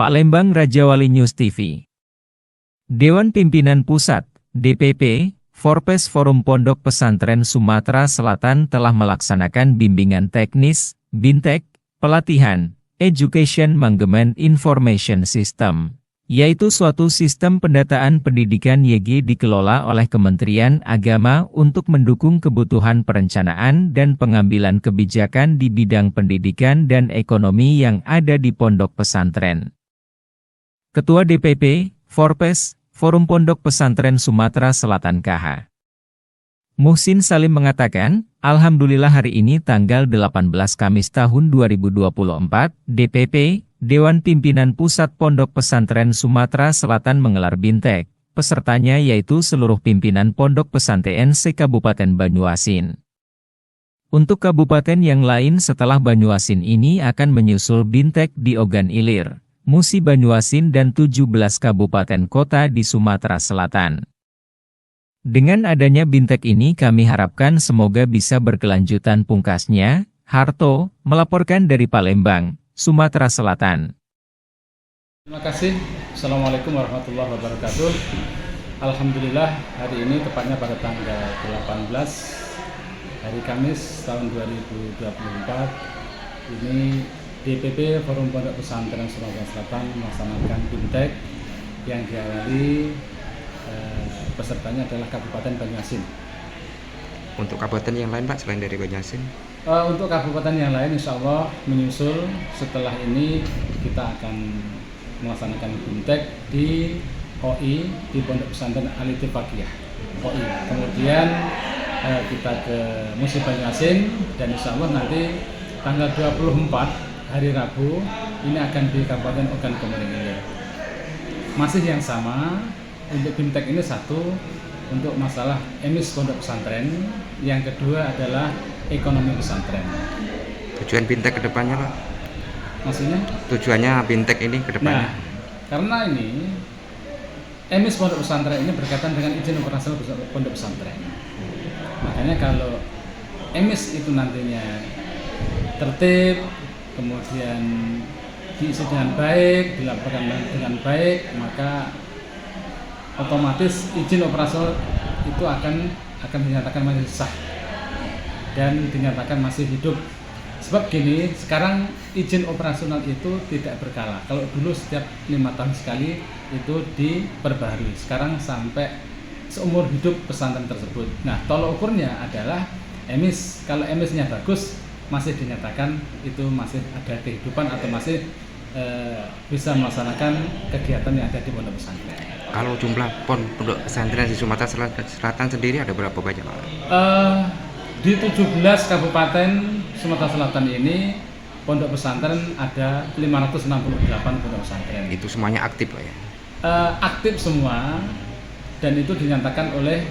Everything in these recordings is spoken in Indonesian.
Palembang Raja Wali News TV. Dewan Pimpinan Pusat, DPP, Forpes Forum Pondok Pesantren Sumatera Selatan telah melaksanakan bimbingan teknis, BINTEK, pelatihan, Education Management Information System, yaitu suatu sistem pendataan pendidikan YG dikelola oleh Kementerian Agama untuk mendukung kebutuhan perencanaan dan pengambilan kebijakan di bidang pendidikan dan ekonomi yang ada di pondok pesantren. Ketua DPP, Forpes, Forum Pondok Pesantren Sumatera Selatan KH. Muhsin Salim mengatakan, Alhamdulillah hari ini tanggal 18 Kamis tahun 2024, DPP, Dewan Pimpinan Pusat Pondok Pesantren Sumatera Selatan menggelar BINTEK, pesertanya yaitu seluruh pimpinan Pondok Pesantren se-Kabupaten Banyuasin. Untuk kabupaten yang lain setelah Banyuasin ini akan menyusul BINTEK di Ogan Ilir, Musi Banyuasin dan 17 kabupaten kota di Sumatera Selatan. Dengan adanya BINTEK ini kami harapkan semoga bisa berkelanjutan pungkasnya. Harto, melaporkan dari Palembang, Sumatera Selatan. Terima kasih. Assalamualaikum warahmatullahi wabarakatuh. Alhamdulillah hari ini tepatnya pada tanggal 18 hari Kamis tahun 2024 ini DPP Forum Pondok Pesantren Sumatera Selatan melaksanakan BINTEK yang diawali pesertanya adalah Kabupaten Banyuasin. Untuk kabupaten yang lain Pak selain dari Banyuasin? Untuk kabupaten yang lain insya Allah menyusul setelah ini kita akan melaksanakan BINTEK di OI di Pondok Pesantren Al-Ittifaqiyah OI. Kemudian kita ke Musi Banyuasin dan insya Allah nanti tanggal 24 hari Rabu ini akan di Kabupaten Ogan Komering Ilir. Masih yang sama untuk BINTEK ini satu untuk masalah emis pondok pesantren, yang kedua adalah ekonomi pesantren. Tujuan BINTEK ke depannya Pak? Maksudnya? Tujuannya BINTEK ini ke depannya? Nah, karena ini emis pondok pesantren ini berkaitan dengan izin operasional pondok pesantren. Makanya kalau emis itu nantinya tertib, kemudian diisi dengan baik, dilaporkan dengan baik, maka otomatis izin operasional itu akan dinyatakan masih sah dan dinyatakan masih hidup. Sebab gini, sekarang izin operasional itu tidak berkala. Kalau dulu setiap 5 tahun sekali itu diperbaharui, sekarang sampai seumur hidup pesantren tersebut. Nah, tolok ukurnya adalah emis. Kalau emisnya bagus, masih dinyatakan itu masih ada kehidupan atau masih bisa melaksanakan kegiatan yang ada di pondok pesantren. Kalau jumlah pondok pesantren di Sumatera Selatan sendiri ada berapa banyak Pak? Di 17 kabupaten Sumatera Selatan ini pondok pesantren ada 568 pondok pesantren. Itu semuanya aktif Pak ya? Aktif semua dan itu dinyatakan oleh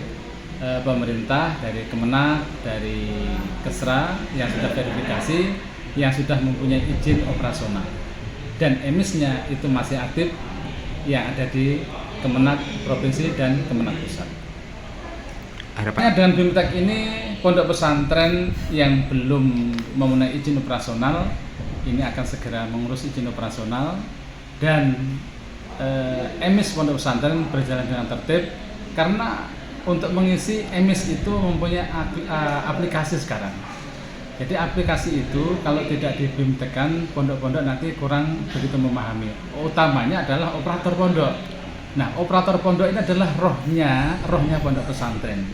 pemerintah dari Kemenak, dari Kesra yang sudah verifikasi, yang sudah mempunyai izin operasional, dan emisnya itu masih aktif yang ada di Kemenak Provinsi dan Kemenak Pusat. Harapannya dengan BINTEK ini pondok pesantren yang belum mempunyai izin operasional ini akan segera mengurus izin operasional dan emis pondok pesantren berjalan dengan tertib, karena untuk mengisi emis itu mempunyai aplikasi sekarang. Jadi aplikasi itu kalau tidak dibimtekan, pondok-pondok nanti kurang begitu memahami. Utamanya adalah operator pondok. Nah, operator pondok ini adalah rohnya pondok pesantren.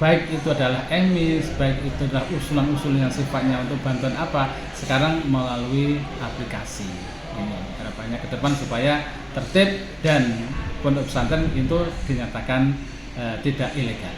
Baik itu adalah emis, baik itu adalah usulan-usulan yang sifatnya untuk bantuan apa, sekarang melalui aplikasi. Ini harapannya ke depan supaya tertib dan pondok pesantren itu dinyatakan tidak ilegal.